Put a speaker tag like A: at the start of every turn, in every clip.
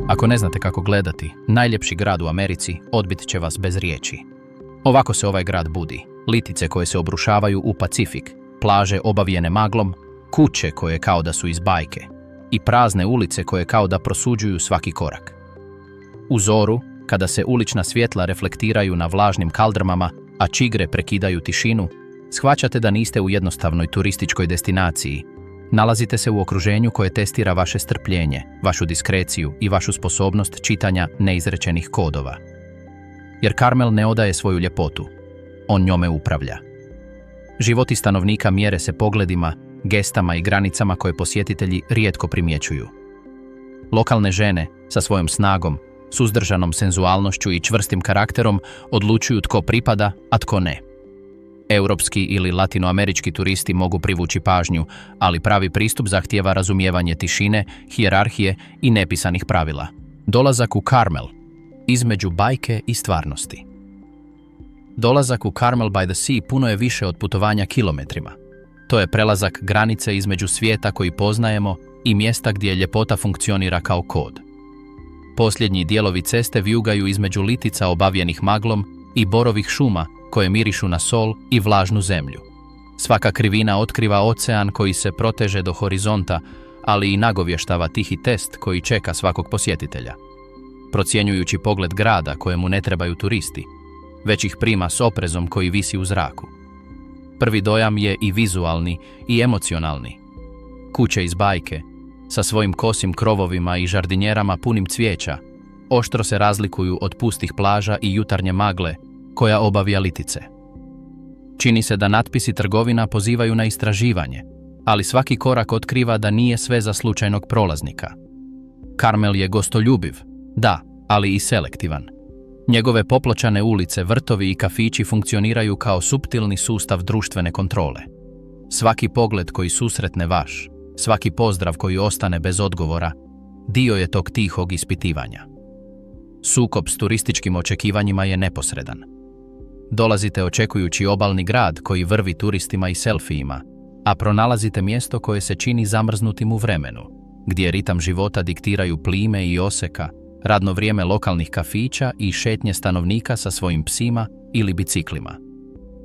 A: Ako ne znate kako gledati, najljepši grad u Americi odbit će vas bez riječi. Ovako se ovaj grad budi. Litice koje se obrušavaju u Pacifik, plaže obavijene maglom, kuće koje kao da su iz bajke i prazne ulice koje kao da prosuđuju svaki korak. U zoru, kada se ulična svjetla reflektiraju na vlažnim kaldrmama, a čigre prekidaju tišinu, shvaćate da niste u jednostavnoj turističkoj destinaciji. Nalazite se u okruženju koje testira vaše strpljenje, vašu diskreciju i vašu sposobnost čitanja neizrečenih kodova. Jer Carmel ne odaje svoju ljepotu, on njome upravlja. Životi stanovnika mjere se pogledima, gestama i granicama koje posjetitelji rijetko primjećuju. Lokalne žene, sa svojom snagom, suzdržanom senzualnošću i čvrstim karakterom, odlučuju tko pripada, a tko ne. Europski ili latinoamerički turisti mogu privući pažnju, ali pravi pristup zahtijeva razumijevanje tišine, hijerarhije i nepisanih pravila. Dolazak u Carmel, između bajke i stvarnosti. Dolazak u Carmel by the Sea puno je više od putovanja kilometrima. To je prelazak granice između svijeta koji poznajemo i mjesta gdje ljepota funkcionira kao kod. Posljednji dijelovi ceste vijugaju između litica obavjenih maglom i borovih šuma koje mirišu na sol i vlažnu zemlju. Svaka krivina otkriva ocean koji se proteže do horizonta, ali i nagovještava tihi test koji čeka svakog posjetitelja. Procjenjujući pogled grada kojemu ne trebaju turisti, već ih prima s oprezom koji visi u zraku. Prvi dojam je i vizualni i emocionalni. Kuće iz bajke, sa svojim kosim krovovima i žardinjerama punim cvijeća, oštro se razlikuju od pustih plaža i jutarnje magle koja obavija litice. Čini se da natpisi trgovina pozivaju na istraživanje, ali svaki korak otkriva da nije sve za slučajnog prolaznika. Carmel je gostoljubiv, da, ali i selektivan. Njegove popločane ulice, vrtovi i kafići funkcioniraju kao suptilni sustav društvene kontrole. Svaki pogled koji susretne vaš, svaki pozdrav koji ostane bez odgovora, dio je tog tihog ispitivanja. Sukob s turističkim očekivanjima je neposredan. Dolazite očekujući obalni grad koji vrvi turistima i selfijima, a pronalazite mjesto koje se čini zamrznutim u vremenu, gdje ritam života diktiraju plime i oseka, radno vrijeme lokalnih kafića i šetnje stanovnika sa svojim psima ili biciklima.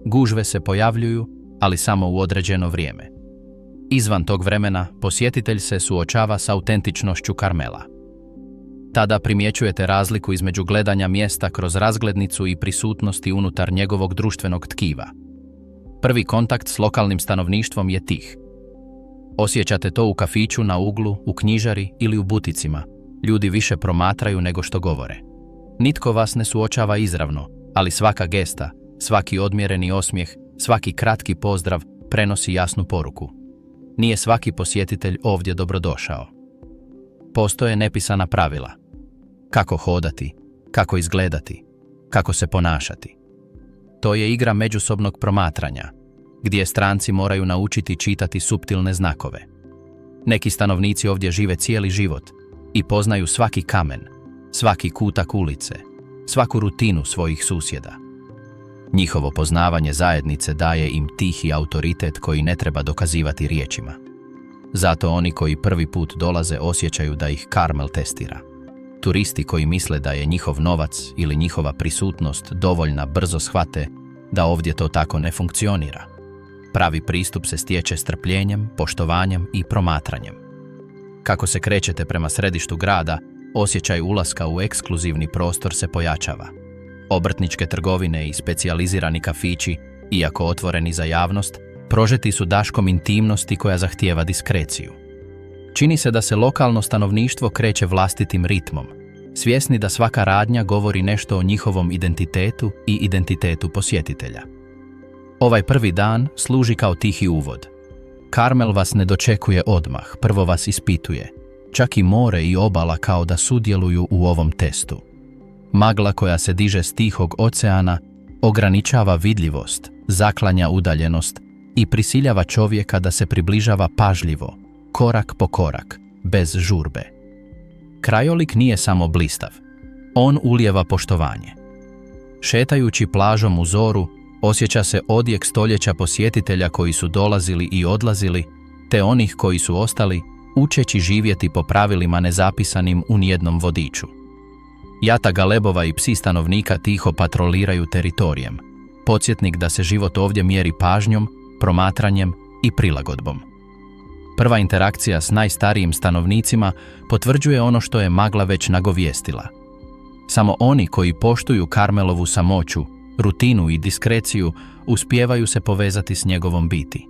A: Gužve se pojavljuju, ali samo u određeno vrijeme. Izvan tog vremena posjetitelj se suočava s autentičnošću Carmela. Tada primjećujete razliku između gledanja mjesta kroz razglednicu i prisutnosti unutar njegovog društvenog tkiva. Prvi kontakt s lokalnim stanovništvom je tih. Osjećate to u kafiću, na uglu, u knjižari ili u buticima. Ljudi više promatraju nego što govore. Nitko vas ne suočava izravno, ali svaka gesta, svaki odmjereni osmijeh, svaki kratki pozdrav prenosi jasnu poruku. Nije svaki posjetitelj ovdje dobrodošao. Postoje nepisana pravila. Kako hodati, kako izgledati, kako se ponašati. To je igra međusobnog promatranja, gdje stranci moraju naučiti čitati suptilne znakove. Neki stanovnici ovdje žive cijeli život i poznaju svaki kamen, svaki kutak ulice, svaku rutinu svojih susjeda. Njihovo poznavanje zajednice daje im tihi autoritet koji ne treba dokazivati riječima. Zato oni koji prvi put dolaze osjećaju da ih Carmel testira. Turisti koji misle da je njihov novac ili njihova prisutnost dovoljna brzo shvate da ovdje to tako ne funkcionira. Pravi pristup se stječe strpljenjem, poštovanjem i promatranjem. Kako se krećete prema središtu grada, osjećaj ulaska u ekskluzivni prostor se pojačava. Obrtničke trgovine i specijalizirani kafići, iako otvoreni za javnost, prožeti su daškom intimnosti koja zahtijeva diskreciju. Čini se da se lokalno stanovništvo kreće vlastitim ritmom, svjesni da svaka radnja govori nešto o njihovom identitetu i identitetu posjetitelja. Ovaj prvi dan služi kao tihi uvod. Carmel vas ne dočekuje odmah, prvo vas ispituje. Čak i more i obala kao da sudjeluju u ovom testu. Magla koja se diže s tihog oceana ograničava vidljivost, zaklanja udaljenost i prisiljava čovjeka da se približava pažljivo, korak po korak, bez žurbe. Krajolik nije samo blistav, on ulijeva poštovanje. Šetajući plažom u zoru, osjeća se odjek stoljeća posjetitelja koji su dolazili i odlazili, te onih koji su ostali učeći živjeti po pravilima nezapisanim u nijednom vodiču. Jata galebova i psi stanovnika tiho patroliraju teritorijem, podsjetnik da se život ovdje mjeri pažnjom, promatranjem i prilagodbom. Prva interakcija s najstarijim stanovnicima potvrđuje ono što je magla već nagovijestila. Samo oni koji poštuju Carmelovu samoću, rutinu i diskreciju uspijevaju se povezati s njegovom biti.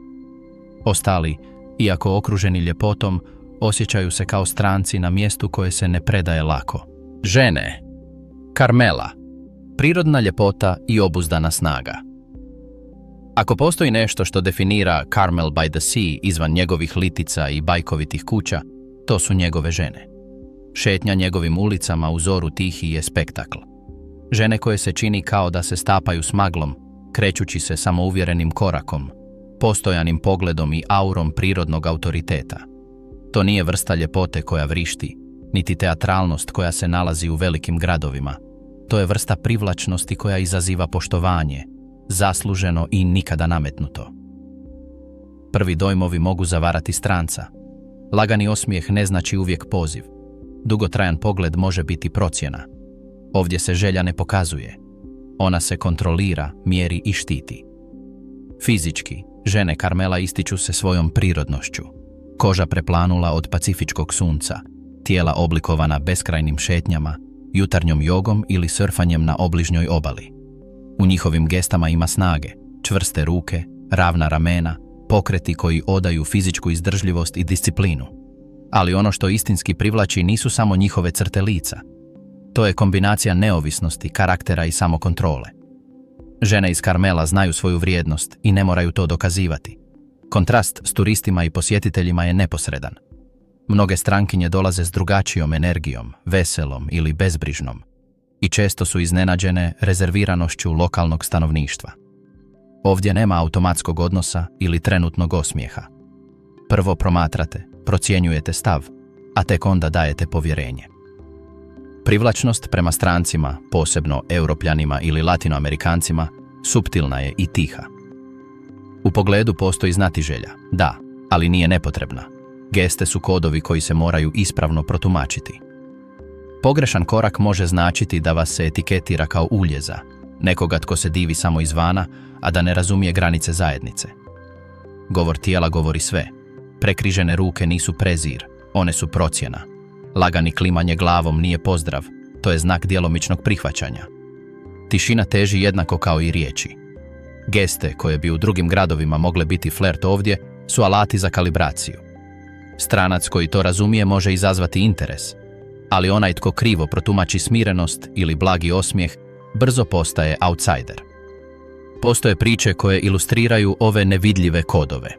A: Ostali, iako okruženi ljepotom, osjećaju se kao stranci na mjestu koje se ne predaje lako. Žene. Carmela. Prirodna ljepota i obuzdana snaga. Ako postoji nešto što definira Carmel by the Sea izvan njegovih litica i bajkovitih kuća, to su njegove žene. Šetnja njegovim ulicama u zoru tihi je spektakl. Žene koje se čini kao da se stapaju s maglom, krećući se samouvjerenim korakom, postojanim pogledom i aurom prirodnog autoriteta. To nije vrsta ljepote koja vrišti, niti teatralnost koja se nalazi u velikim gradovima. To je vrsta privlačnosti koja izaziva poštovanje, zasluženo i nikada nametnuto. Prvi dojmovi mogu zavarati stranca. Lagani osmijeh ne znači uvijek poziv. Dugotrajan pogled može biti procjena. Ovdje se želja ne pokazuje. Ona se kontrolira, mjeri i štiti. Fizički, žene Carmela ističu se svojom prirodnošću. Koža preplanula od pacifičkog sunca, tijela oblikovana beskrajnim šetnjama, jutarnjom jogom ili surfanjem na obližnjoj obali. U njihovim gestama ima snage, čvrste ruke, ravna ramena, pokreti koji odaju fizičku izdržljivost i disciplinu. Ali ono što istinski privlači nisu samo njihove crte lica. To je kombinacija neovisnosti, karaktera i samokontrole. Žene iz Carmela znaju svoju vrijednost i ne moraju to dokazivati. Kontrast s turistima i posjetiteljima je neposredan. Mnoge strankinje dolaze s drugačijom energijom, veselom ili bezbrižnom i često su iznenađene rezerviranošću lokalnog stanovništva. Ovdje nema automatskog odnosa ili trenutnog osmijeha. Prvo promatrate, procjenjujete stav, a tek onda dajete povjerenje. Privlačnost prema strancima, posebno Europljanima ili Latinoamerikancima, suptilna je i tiha. U pogledu postoji znatiželja, da, ali nije nepotrebna. Geste su kodovi koji se moraju ispravno protumačiti. Pogrešan korak može značiti da vas se etiketira kao uljeza, nekoga tko se divi samo izvana, a da ne razumije granice zajednice. Govor tijela govori sve. Prekrižene ruke nisu prezir, one su procjena. Lagani klimanje glavom nije pozdrav, to je znak djelomičnog prihvaćanja. Tišina teži jednako kao i riječi. Geste, koje bi u drugim gradovima mogle biti flert ovdje, su alati za kalibraciju. Stranac koji to razumije može izazvati interes, ali onaj tko krivo protumači smirenost ili blagi osmijeh, brzo postaje outsider. Postoje priče koje ilustriraju ove nevidljive kodove.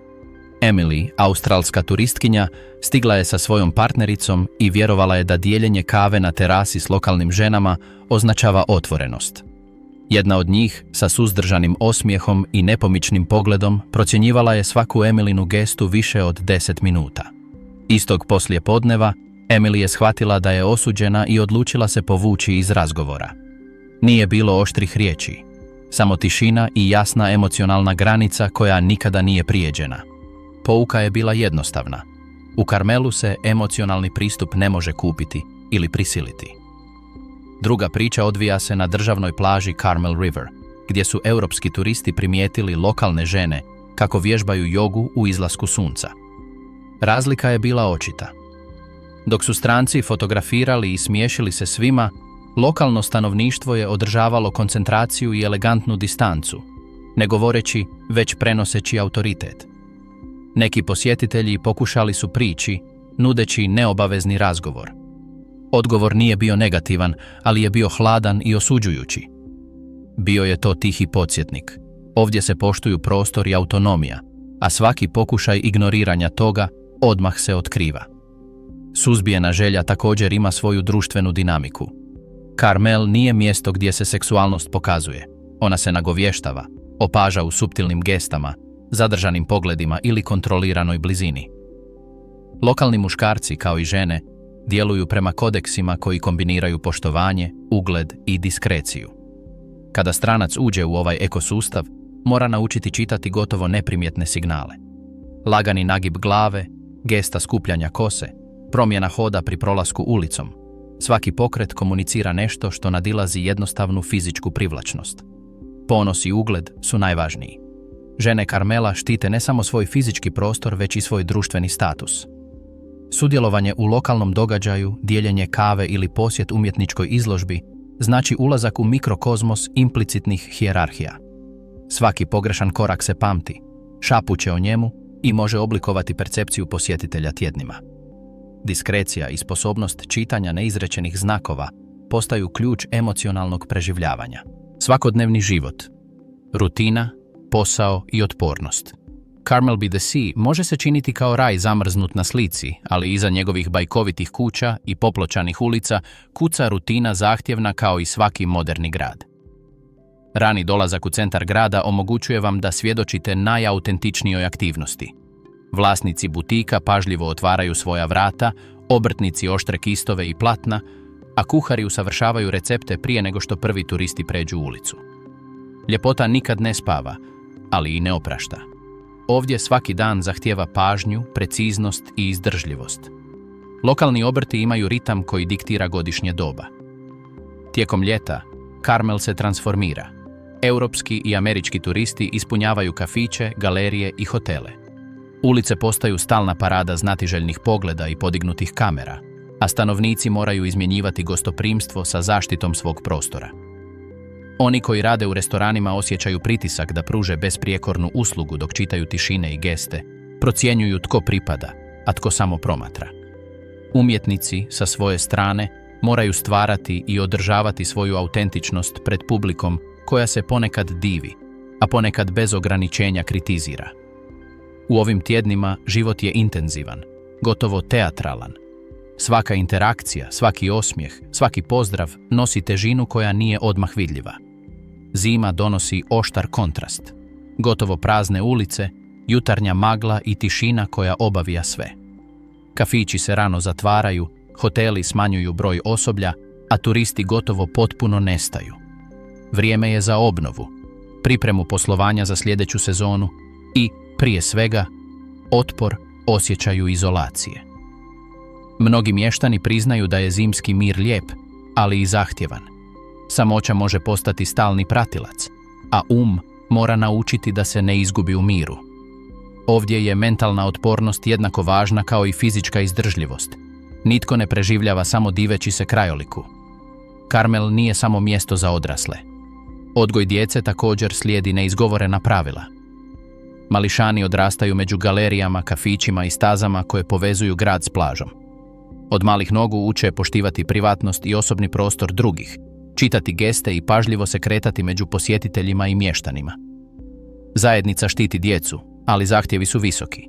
A: Emily, australska turistkinja, stigla je sa svojom partnericom i vjerovala je da dijeljenje kave na terasi s lokalnim ženama označava otvorenost. Jedna od njih, sa suzdržanim osmijehom i nepomičnim pogledom, procjenjivala je svaku Emilinu gestu više od 10 minuta. Istog poslijepodneva, Emily je shvatila da je osuđena i odlučila se povući iz razgovora. Nije bilo oštrih riječi, samo tišina i jasna emocionalna granica koja nikada nije prijeđena. Pouka je bila jednostavna. U Carmelu se emocionalni pristup ne može kupiti ili prisiliti. Druga priča odvija se na državnoj plaži Carmel River, gdje su europski turisti primijetili lokalne žene kako vježbaju jogu u izlasku sunca. Razlika je bila očita. Dok su stranci fotografirali i smiješili se svima, lokalno stanovništvo je održavalo koncentraciju i elegantnu distancu, ne govoreći, već prenoseći autoritet. Neki posjetitelji pokušali su prići, nudeći neobavezni razgovor. Odgovor nije bio negativan, ali je bio hladan i osuđujući. Bio je to tihi podsjetnik. Ovdje se poštuju prostor i autonomija, a svaki pokušaj ignoriranja toga odmah se otkriva. Suzbijena želja također ima svoju društvenu dinamiku. Carmel nije mjesto gdje se seksualnost pokazuje. Ona se nagovještava, opaža u suptilnim gestama, zadržanim pogledima ili kontroliranoj blizini. Lokalni muškarci, kao i žene, djeluju prema kodeksima koji kombiniraju poštovanje, ugled i diskreciju. Kada stranac uđe u ovaj ekosustav, mora naučiti čitati gotovo neprimjetne signale. Lagani nagib glave, gesta skupljanja kose, promjena hoda pri prolasku ulicom. Svaki pokret komunicira nešto što nadilazi jednostavnu fizičku privlačnost. Ponos i ugled su najvažniji. Žene Carmela štite ne samo svoj fizički prostor, već i svoj društveni status. Sudjelovanje u lokalnom događaju, dijeljenje kave ili posjet umjetničkoj izložbi znači ulazak u mikrokozmos implicitnih hijerarhija. Svaki pogrešan korak se pamti, šapuće o njemu i može oblikovati percepciju posjetitelja tjednima. Diskrecija i sposobnost čitanja neizrečenih znakova postaju ključ emocionalnog preživljavanja. Svakodnevni život, rutina, posao i otpornost. Carmel by the Sea može se činiti kao raj zamrznut na slici, ali iza njegovih bajkovitih kuća i popločanih ulica kuca rutina zahtjevna kao i svaki moderni grad. Rani dolazak u centar grada omogućuje vam da svjedočite najautentičnijoj aktivnosti. Vlasnici butika pažljivo otvaraju svoja vrata, obrtnici oštre kistove i platna, a kuhari usavršavaju recepte prije nego što prvi turisti pređu ulicu. Ljepota nikad ne spava, ali i ne oprašta. Ovdje svaki dan zahtijeva pažnju, preciznost i izdržljivost. Lokalni obrti imaju ritam koji diktira godišnje doba. Tijekom ljeta, Carmel se transformira. Europski i američki turisti ispunjavaju kafiće, galerije i hotele. Ulice postaju stalna parada znatiželjnih pogleda i podignutih kamera, a stanovnici moraju izmjenjivati gostoprimstvo sa zaštitom svog prostora. Oni koji rade u restoranima osjećaju pritisak da pruže besprijekornu uslugu dok čitaju tišine i geste, procjenjuju tko pripada, a tko samo promatra. Umjetnici, sa svoje strane, moraju stvarati i održavati svoju autentičnost pred publikom koja se ponekad divi, a ponekad bez ograničenja kritizira. U ovim tjednima život je intenzivan, gotovo teatralan. Svaka interakcija, svaki osmijeh, svaki pozdrav nosi težinu koja nije odmah vidljiva. Zima donosi oštar kontrast. Gotovo prazne ulice, jutarnja magla i tišina koja obavija sve. Kafići se rano zatvaraju, hoteli smanjuju broj osoblja, a turisti gotovo potpuno nestaju. Vrijeme je za obnovu, pripremu poslovanja za sljedeću sezonu i, prije svega, otpor osjećaju izolacije. Mnogi mještani priznaju da je zimski mir lijep, ali i zahtjevan. Samoća može postati stalni pratilac, a mora naučiti da se ne izgubi u miru. Ovdje je mentalna otpornost jednako važna kao i fizička izdržljivost. Nitko ne preživljava samo diveći se krajoliku. Carmel nije samo mjesto za odrasle. Odgoj djece također slijedi neizgovorena pravila. Mališani odrastaju među galerijama, kafićima i stazama koje povezuju grad s plažom. Od malih nogu uče poštivati privatnost i osobni prostor drugih, čitati geste i pažljivo se kretati među posjetiteljima i mještanima. Zajednica štiti djecu, ali zahtjevi su visoki.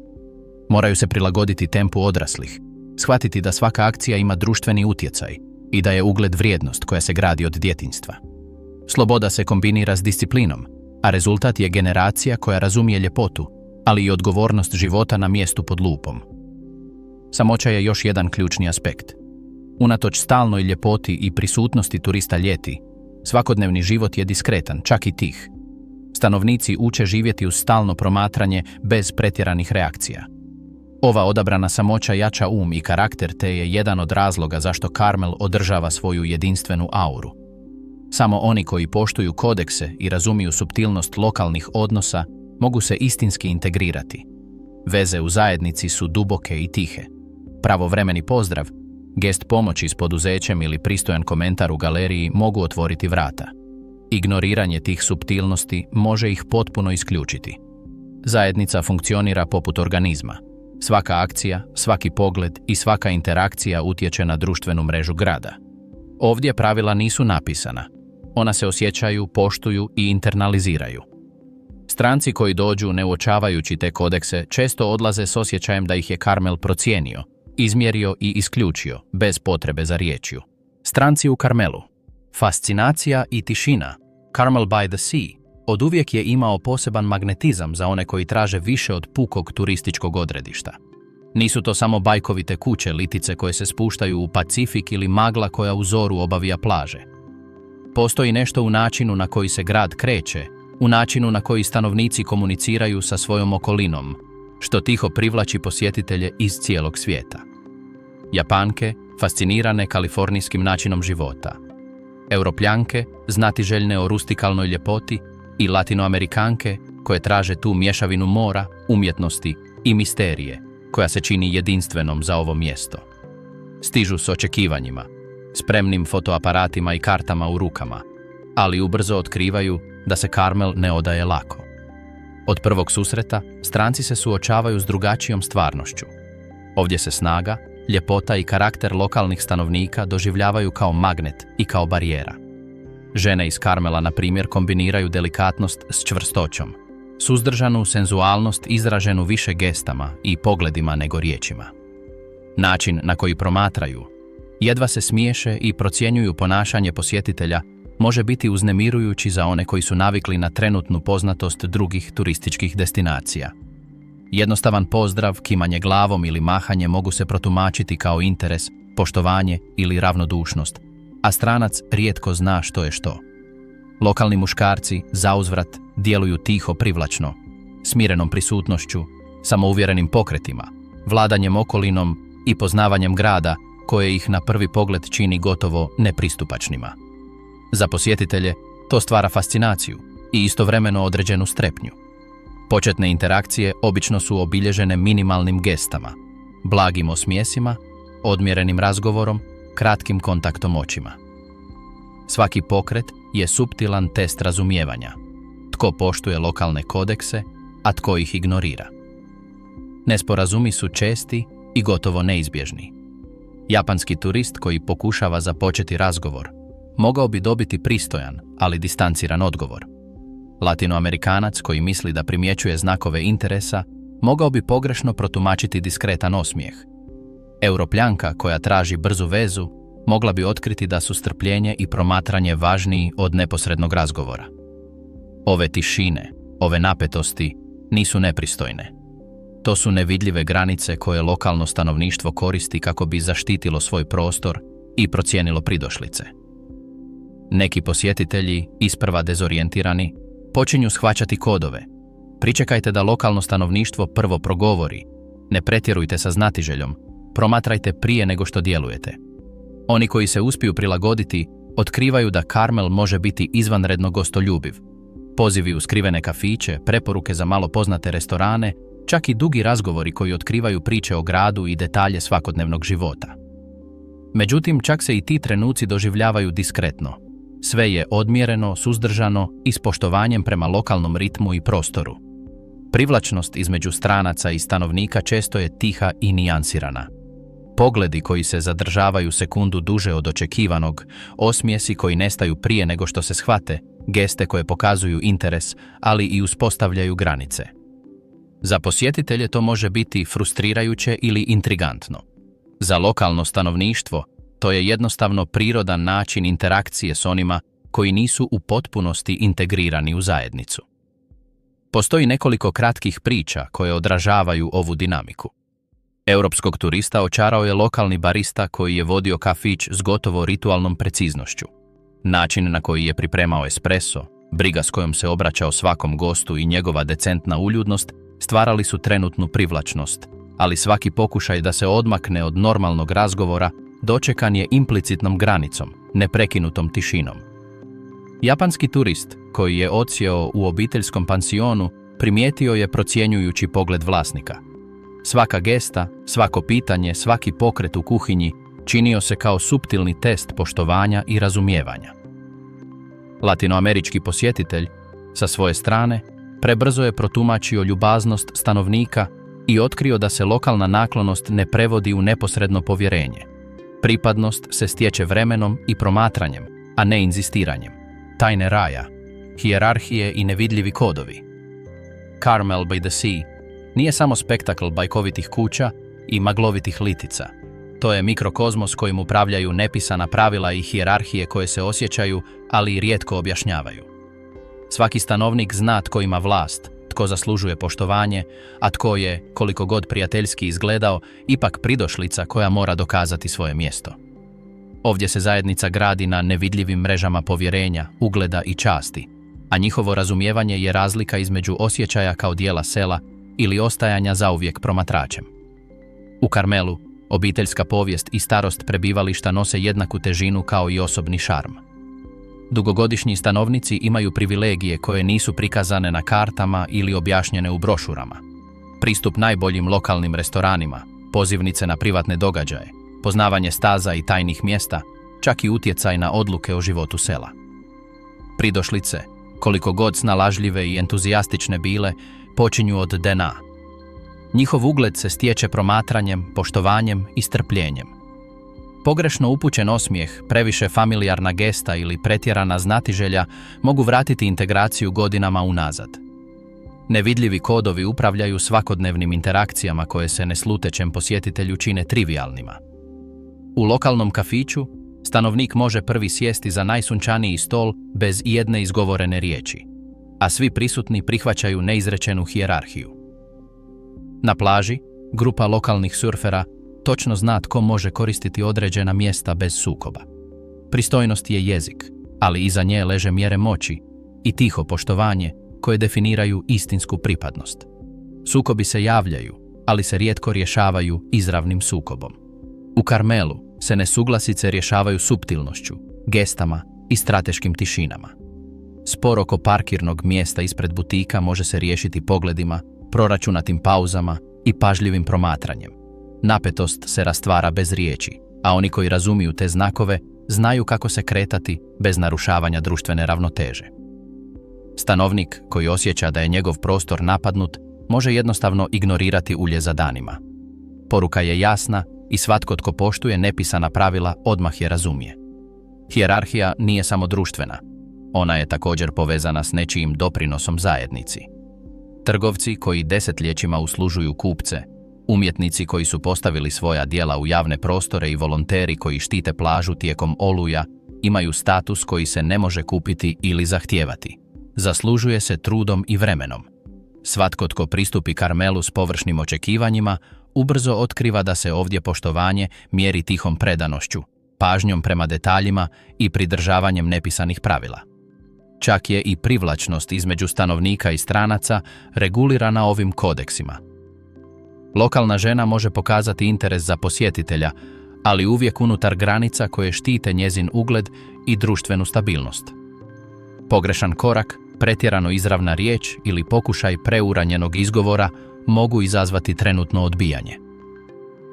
A: Moraju se prilagoditi tempu odraslih, shvatiti da svaka akcija ima društveni utjecaj i da je ugled vrijednost koja se gradi od djetinjstva. Sloboda se kombinira s disciplinom, a rezultat je generacija koja razumije ljepotu, ali i odgovornost života na mjestu pod lupom. Samoća je još jedan ključni aspekt. Unatoč stalnoj ljepoti i prisutnosti turista ljeti, svakodnevni život je diskretan, čak i tih. Stanovnici uče živjeti uz stalno promatranje bez pretjeranih reakcija. Ova odabrana samoća jača i karakter, te je jedan od razloga zašto Carmel održava svoju jedinstvenu auru. Samo oni koji poštuju kodekse i razumiju suptilnost lokalnih odnosa mogu se istinski integrirati. Veze u zajednici su duboke i tihe. Pravovremeni pozdrav, gest pomoći s poduzećem ili pristojan komentar u galeriji mogu otvoriti vrata. Ignoriranje tih suptilnosti može ih potpuno isključiti. Zajednica funkcionira poput organizma. Svaka akcija, svaki pogled i svaka interakcija utječe na društvenu mrežu grada. Ovdje pravila nisu napisana. Ona se osjećaju, poštuju i internaliziraju. Stranci koji dođu ne uočavajući te kodekse često odlaze s osjećajem da ih je Carmel procijenio, izmjerio i isključio, bez potrebe za riječju. Stranci u Carmelu. Fascinacija i tišina. Carmel by the Sea oduvijek je imao poseban magnetizam za one koji traže više od pukog turističkog odredišta. Nisu to samo bajkovite kuće, litice koje se spuštaju u Pacifik ili magla koja u zoru obavija plaže. Postoji nešto u načinu na koji se grad kreće, u načinu na koji stanovnici komuniciraju sa svojom okolinom, što tiho privlači posjetitelje iz cijelog svijeta. Japanke, fascinirane kalifornijskim načinom života. Europljanke, znatiželjne o rustikalnoj ljepoti i latinoamerikanke koje traže tu mješavinu mora, umjetnosti i misterije koja se čini jedinstvenom za ovo mjesto. Stižu s očekivanjima, spremnim fotoaparatima i kartama u rukama, ali ubrzo otkrivaju da se Carmel ne odaje lako. Od prvog susreta stranci se suočavaju s drugačijom stvarnošću. Ovdje se snaga, ljepota i karakter lokalnih stanovnika doživljavaju kao magnet i kao barijera. Žene iz Carmela, na primjer, kombiniraju delikatnost s čvrstoćom, suzdržanu senzualnost izraženu više gestama i pogledima nego riječima. Način na koji promatraju, jedva se smiješe i procjenjuju ponašanje posjetitelja može biti uznemirujući za one koji su navikli na trenutnu poznatost drugih turističkih destinacija. Jednostavan pozdrav, kimanje glavom ili mahanje mogu se protumačiti kao interes, poštovanje ili ravnodušnost, a stranac rijetko zna što je što. Lokalni muškarci, zauzvrat, djeluju tiho privlačno, smirenom prisutnošću, samouvjerenim pokretima, vladanjem okolinom i poznavanjem grada koje ih na prvi pogled čini gotovo nepristupačnima. Za posjetitelje to stvara fascinaciju i istovremeno određenu strepnju. Početne interakcije obično su obilježene minimalnim gestama, blagim osmijesima, odmjerenim razgovorom, kratkim kontaktom očima. Svaki pokret je suptilan test razumijevanja. Tko poštuje lokalne kodekse, a tko ih ignorira. Nesporazumi su česti i gotovo neizbježni. Japanski turist koji pokušava započeti razgovor mogao bi dobiti pristojan, ali distanciran odgovor. Latinoamerikanac koji misli da primjećuje znakove interesa mogao bi pogrešno protumačiti diskretan osmijeh. Europljanka koja traži brzu vezu mogla bi otkriti da su strpljenje i promatranje važniji od neposrednog razgovora. Ove tišine, ove napetosti nisu nepristojne. To su nevidljive granice koje lokalno stanovništvo koristi kako bi zaštitilo svoj prostor i procijenilo pridošlice. Neki posjetitelji, isprva dezorijentirani, počinju shvaćati kodove. Pričekajte da lokalno stanovništvo prvo progovori. Ne pretjerujte sa znatiželjom, promatrajte prije nego što djelujete. Oni koji se uspiju prilagoditi, otkrivaju da Carmel može biti izvanredno gostoljubiv. Pozivi u skrivene kafiće, preporuke za malo poznate restorane, čak i dugi razgovori koji otkrivaju priče o gradu i detalje svakodnevnog života. Međutim, čak se i ti trenuci doživljavaju diskretno. Sve je odmjereno, suzdržano i s poštovanjem prema lokalnom ritmu i prostoru. Privlačnost između stranaca i stanovnika često je tiha i nijansirana. Pogledi koji se zadržavaju sekundu duže od očekivanog, osmijesi koji nestaju prije nego što se shvate, geste koje pokazuju interes, ali i uspostavljaju granice. Za posjetitelje to može biti frustrirajuće ili intrigantno. Za lokalno stanovništvo to je jednostavno prirodan način interakcije s onima koji nisu u potpunosti integrirani u zajednicu. Postoji nekoliko kratkih priča koje odražavaju ovu dinamiku. Europskog turista očarao je lokalni barista koji je vodio kafić s gotovo ritualnom preciznošću. Način na koji je pripremao espresso, briga s kojom se obraćao svakom gostu i njegova decentna uljudnost stvarali su trenutnu privlačnost, ali svaki pokušaj da se odmakne od normalnog razgovora dočekan je implicitnom granicom, neprekinutom tišinom. Japanski turist, koji je odsjeo u obiteljskom pansionu, primijetio je procjenjujući pogled vlasnika. Svaka gesta, svako pitanje, svaki pokret u kuhinji činio se kao suptilni test poštovanja i razumijevanja. Latinoamerički posjetitelj, sa svoje strane, prebrzo je protumačio ljubaznost stanovnika i otkrio da se lokalna naklonost ne prevodi u neposredno povjerenje. Pripadnost se stječe vremenom i promatranjem, a ne inzistiranjem. Tajne raja, hijerarhije i nevidljivi kodovi. Carmel by the Sea nije samo spektakl bajkovitih kuća i maglovitih litica. To je mikrokozmos kojim upravljaju nepisana pravila i hijerarhije koje se osjećaju, ali i rijetko objašnjavaju. Svaki stanovnik zna tko ima vlast, tko zaslužuje poštovanje, a tko je, koliko god prijateljski izgledao, ipak pridošlica koja mora dokazati svoje mjesto. Ovdje se zajednica gradi na nevidljivim mrežama povjerenja, ugleda i časti, a njihovo razumijevanje je razlika između osjećaja kao dijela sela ili ostajanja zauvijek promatračem. U Karmelu obiteljska povijest i starost prebivališta nose jednaku težinu kao i osobni šarm. Dugogodišnji stanovnici imaju privilegije koje nisu prikazane na kartama ili objašnjene u brošurama. Pristup najboljim lokalnim restoranima, pozivnice na privatne događaje, poznavanje staza i tajnih mjesta, čak i utjecaj na odluke o životu sela. Pridošlice, koliko god snalažljive i entuzijastične bile, počinju od dna. Njihov ugled se stječe promatranjem, poštovanjem i strpljenjem. Pogrešno upućen osmijeh, previše familijarna gesta ili pretjerana znatiželja mogu vratiti integraciju godinama unazad. Nevidljivi kodovi upravljaju svakodnevnim interakcijama koje se neslutećem posjetitelju čine trivijalnima. U lokalnom kafiću stanovnik može prvi sjesti za najsunčaniji stol bez ijedne izgovorene riječi, a svi prisutni prihvaćaju neizrečenu hijerarhiju. Na plaži, grupa lokalnih surfera točno zna tko može koristiti određena mjesta bez sukoba. Pristojnost je jezik, ali iza nje leže mjere moći i tiho poštovanje koje definiraju istinsku pripadnost. Sukobi se javljaju, ali se rijetko rješavaju izravnim sukobom. U Karmelu se nesuglasice rješavaju suptilnošću, gestama i strateškim tišinama. Spor oko parkirnog mjesta ispred butika može se riješiti pogledima, proračunatim pauzama i pažljivim promatranjem. Napetost se rastvara bez riječi, a oni koji razumiju te znakove znaju kako se kretati bez narušavanja društvene ravnoteže. Stanovnik koji osjeća da je njegov prostor napadnut može jednostavno ignorirati ulje za danima. Poruka je jasna i svatko tko poštuje nepisana pravila odmah je razumije. Hijerarhija nije samo društvena, ona je također povezana s nečijim doprinosom zajednici. Trgovci koji desetljećima uslužuju kupce, umjetnici koji su postavili svoja djela u javne prostore i volonteri koji štite plažu tijekom oluja imaju status koji se ne može kupiti ili zahtijevati. Zaslužuje se trudom i vremenom. Svatko tko pristupi Karmelu s površnim očekivanjima ubrzo otkriva da se ovdje poštovanje mjeri tihom predanošću, pažnjom prema detaljima i pridržavanjem nepisanih pravila. Čak je i privlačnost između stanovnika i stranaca regulirana ovim kodeksima. Lokalna žena može pokazati interes za posjetitelja, ali uvijek unutar granica koje štite njezin ugled i društvenu stabilnost. Pogrešan korak, pretjerano izravna riječ ili pokušaj preuranjenog izgovora mogu izazvati trenutno odbijanje.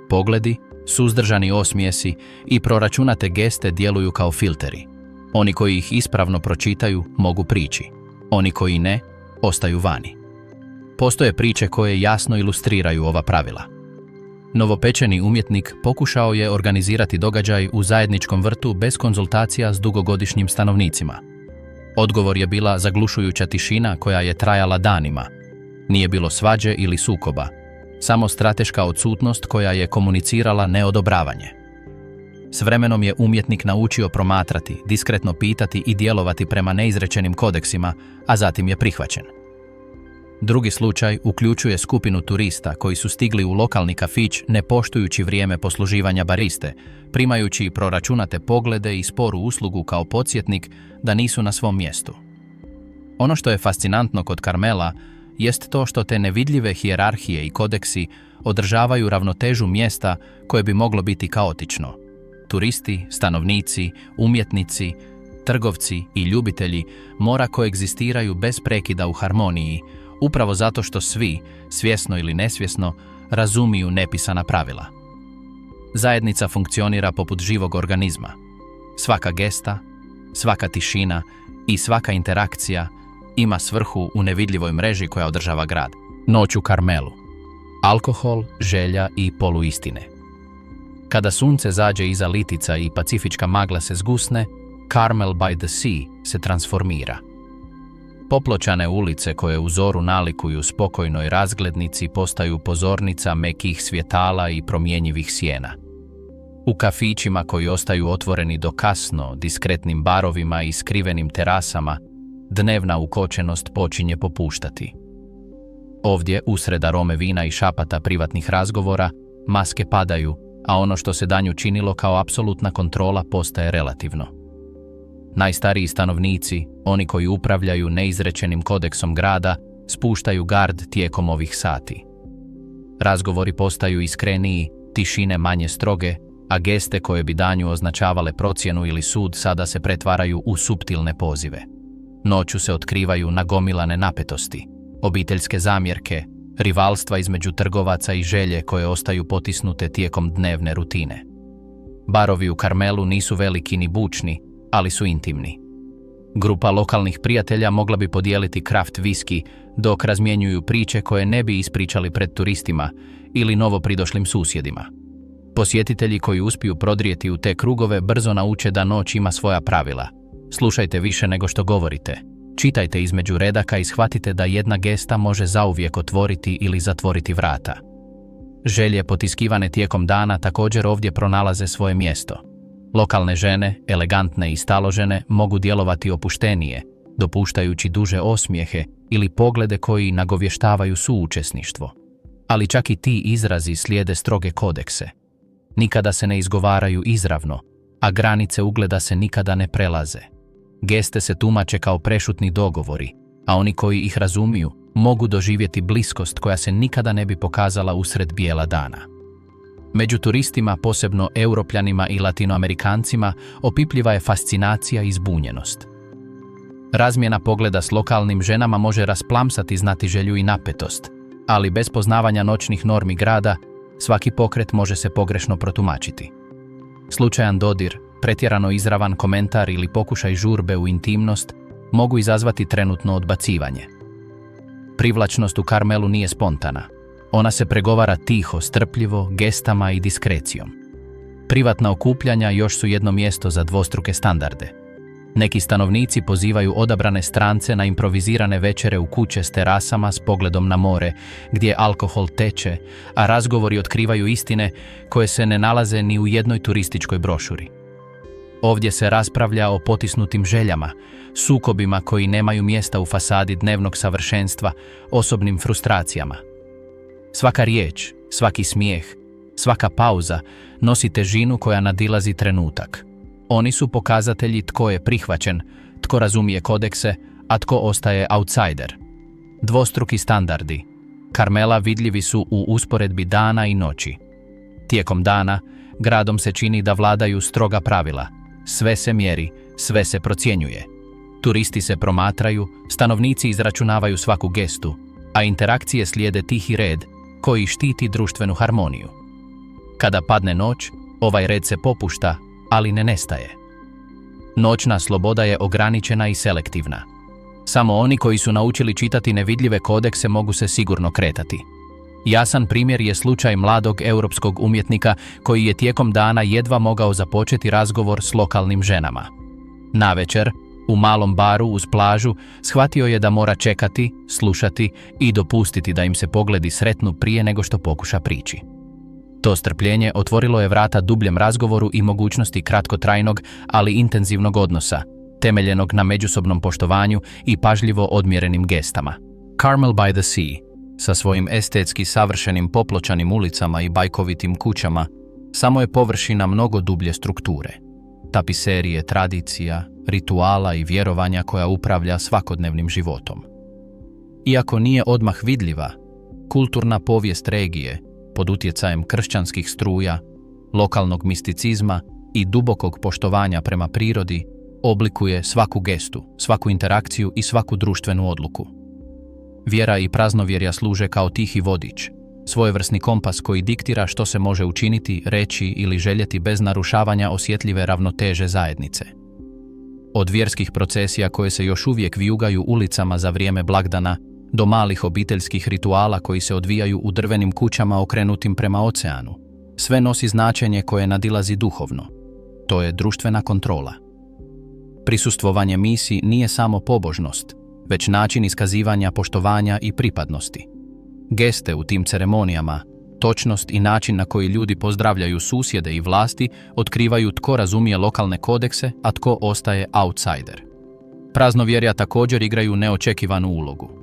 A: Pogledi, suzdržani osmijesi i proračunate geste djeluju kao filteri. Oni koji ih ispravno pročitaju mogu prići, oni koji ne, ostaju vani. Postoje priče koje jasno ilustriraju ova pravila. Novopečeni umjetnik pokušao je organizirati događaj u zajedničkom vrtu bez konzultacija s dugogodišnjim stanovnicima. Odgovor je bila zaglušujuća tišina koja je trajala danima. Nije bilo svađe ili sukoba, samo strateška odsutnost koja je komunicirala neodobravanje. S vremenom je umjetnik naučio promatrati, diskretno pitati i djelovati prema neizrečenim kodeksima, a zatim je prihvaćen. Drugi slučaj uključuje skupinu turista koji su stigli u lokalni kafić ne poštujući vrijeme posluživanja bariste, primajući proračunate poglede i sporu uslugu kao podsjetnik da nisu na svom mjestu. Ono što je fascinantno kod Karmela jest to što te nevidljive hijerarhije i kodeksi održavaju ravnotežu mjesta koje bi moglo biti kaotično. Turisti, stanovnici, umjetnici, trgovci i ljubitelji mora koegzistiraju bez prekida u harmoniji, upravo zato što svi, svjesno ili nesvjesno, razumiju nepisana pravila. Zajednica funkcionira poput živog organizma. Svaka gesta, svaka tišina i svaka interakcija ima svrhu u nevidljivoj mreži koja održava grad. Noć u Karmelu. Alkohol, želja i poluistine. Kada sunce zađe iza litica i pacifička magla se zgusne, Carmel by the Sea se transformira. Popločane ulice koje u zoru nalikuju spokojnoj razglednici postaju pozornica mekih svjetala i promjenjivih sjena. U kafićima koji ostaju otvoreni do kasno, diskretnim barovima i skrivenim terasama, dnevna ukočenost počinje popuštati. Ovdje, usred arome vina i šapata privatnih razgovora, maske padaju, a ono što se danju činilo kao apsolutna kontrola postaje relativno. Najstariji stanovnici, oni koji upravljaju neizrečenim kodeksom grada, spuštaju gard tijekom ovih sati. Razgovori postaju iskreniji, tišine manje stroge, a geste koje bi danju označavale procjenu ili sud sada se pretvaraju u suptilne pozive. Noću se otkrivaju nagomilane napetosti, obiteljske zamjerke, rivalstva između trgovaca i želje koje ostaju potisnute tijekom dnevne rutine. Barovi u Carmelu nisu veliki ni bučni, ali su intimni. Grupa lokalnih prijatelja mogla bi podijeliti kraft viski dok razmjenjuju priče koje ne bi ispričali pred turistima ili novopridošlim susjedima. Posjetitelji koji uspiju prodrijeti u te krugove brzo nauče da noć ima svoja pravila. Slušajte više nego što govorite. Čitajte između redaka i shvatite da jedna gesta može zauvijek otvoriti ili zatvoriti vrata. Želje potiskivane tijekom dana također ovdje pronalaze svoje mjesto. Lokalne žene, elegantne i staložene, mogu djelovati opuštenije, dopuštajući duže osmijehe ili poglede koji nagovještavaju suučesništvo. Ali čak i ti izrazi slijede stroge kodekse. Nikada se ne izgovaraju izravno, a granice ugleda se nikada ne prelaze. Geste se tumače kao prešutni dogovori, a oni koji ih razumiju mogu doživjeti bliskost koja se nikada ne bi pokazala usred bijela dana. Među turistima, posebno Europljanima i Latinoamerikancima, opipljiva je fascinacija i zbunjenost. Razmjena pogleda s lokalnim ženama može rasplamsati znatiželju i napetost, ali bez poznavanja noćnih normi grada, svaki pokret može se pogrešno protumačiti. Slučajan dodir, pretjerano izravan komentar ili pokušaj žurbe u intimnost mogu izazvati trenutno odbacivanje. Privlačnost u Carmelu nije spontana. Ona se pregovara tiho, strpljivo, gestama i diskrecijom. Privatna okupljanja još su jedno mjesto za dvostruke standarde. Neki stanovnici pozivaju odabrane strance na improvizirane večere u kuće s terasama s pogledom na more, gdje alkohol teče, a razgovori otkrivaju istine koje se ne nalaze ni u jednoj turističkoj brošuri. Ovdje se raspravlja o potisnutim željama, sukobima koji nemaju mjesta u fasadi dnevnog savršenstva, osobnim frustracijama. Svaka riječ, svaki smijeh, svaka pauza nosi težinu koja nadilazi trenutak. Oni su pokazatelji tko je prihvaćen, tko razumije kodekse, a tko ostaje outsider. Dvostruki standardi. Carmela vidljivi su u usporedbi dana i noći. Tijekom dana, gradom se čini da vladaju stroga pravila. Sve se mjeri, sve se procjenjuje. Turisti se promatraju, stanovnici izračunavaju svaku gestu, a interakcije slijede tihi red koji štiti društvenu harmoniju. Kada padne noć, ovaj red se popušta, ali ne nestaje. Noćna sloboda je ograničena i selektivna. Samo oni koji su naučili čitati nevidljive kodekse mogu se sigurno kretati. Jasan primjer je slučaj mladog europskog umjetnika koji je tijekom dana jedva mogao započeti razgovor s lokalnim ženama. Navečer, u malom baru uz plažu, shvatio je da mora čekati, slušati i dopustiti da im se pogledi sretnu prije nego što pokuša prići. To strpljenje otvorilo je vrata dubljem razgovoru i mogućnosti kratkotrajnog, ali intenzivnog odnosa, temeljenog na međusobnom poštovanju i pažljivo odmjerenim gestama. Carmel by the Sea, sa svojim estetski savršenim popločanim ulicama i bajkovitim kućama, samo je površina mnogo dublje strukture. Tapiserije tradicija, rituala i vjerovanja koja upravlja svakodnevnim životom. Iako nije odmah vidljiva, kulturna povijest regije, pod utjecajem kršćanskih struja, lokalnog misticizma i dubokog poštovanja prema prirodi, oblikuje svaku gestu, svaku interakciju i svaku društvenu odluku. Vjera i praznovjerja služe kao tihi vodič, svojevrsni kompas koji diktira što se može učiniti, reći ili željeti bez narušavanja osjetljive ravnoteže zajednice. Od vjerskih procesija koje se još uvijek vijugaju ulicama za vrijeme blagdana, do malih obiteljskih rituala koji se odvijaju u drvenim kućama okrenutim prema oceanu, sve nosi značenje koje nadilazi duhovno. To je društvena kontrola. Prisustvovanje misi nije samo pobožnost, već način iskazivanja poštovanja i pripadnosti. Geste u tim ceremonijama, točnost i način na koji ljudi pozdravljaju susjede i vlasti otkrivaju tko razumije lokalne kodekse, a tko ostaje outsider. Praznovjerja također igraju neočekivanu ulogu.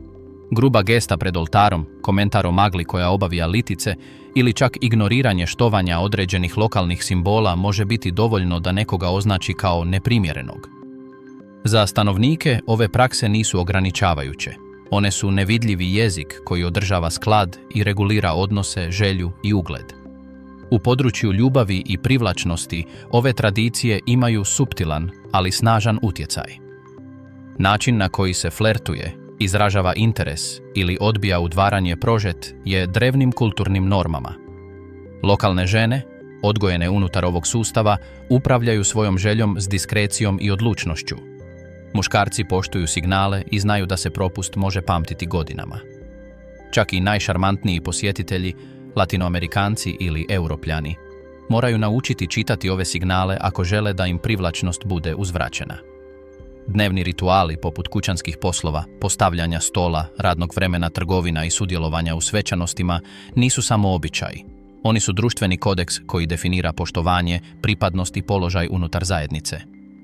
A: Gruba gesta pred oltarom, komentar o magli koja obavija litice ili čak ignoriranje štovanja određenih lokalnih simbola može biti dovoljno da nekoga označi kao neprimjerenog. Za stanovnike ove prakse nisu ograničavajuće. One su nevidljivi jezik koji održava sklad i regulira odnose, želju i ugled. U području ljubavi i privlačnosti ove tradicije imaju suptilan, ali snažan utjecaj. Način na koji se flertuje, izražava interes ili odbija udvaranje prožet je drevnim kulturnim normama. Lokalne žene, odgojene unutar ovog sustava, upravljaju svojom željom s diskrecijom i odlučnošću. Muškarci poštuju signale i znaju da se propust može pamtiti godinama. Čak i najšarmantniji posjetitelji, Latinoamerikanci ili Europljani, moraju naučiti čitati ove signale ako žele da im privlačnost bude uzvraćena. Dnevni rituali poput kućanskih poslova, postavljanja stola, radnog vremena, trgovina i sudjelovanja u svečanostima nisu samo običaji. Oni su društveni kodeks koji definira poštovanje, pripadnost i položaj unutar zajednice.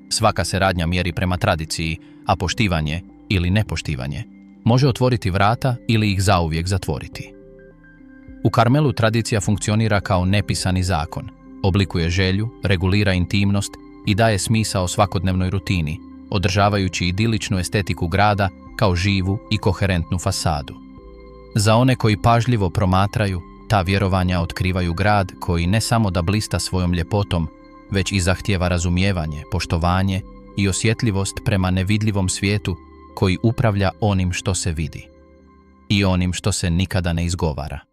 A: Svaka se radnja mjeri prema tradiciji, a poštivanje ili nepoštivanje može otvoriti vrata ili ih zauvijek zatvoriti. U Karmelu tradicija funkcionira kao nepisani zakon, oblikuje želju, regulira intimnost i daje smisao svakodnevnoj rutini, održavajući idiličnu estetiku grada kao živu i koherentnu fasadu. Za one koji pažljivo promatraju, ta vjerovanja otkrivaju grad koji ne samo da blista svojom ljepotom, već i zahtijeva razumijevanje, poštovanje i osjetljivost prema nevidljivom svijetu koji upravlja onim što se vidi i onim što se nikada ne izgovara.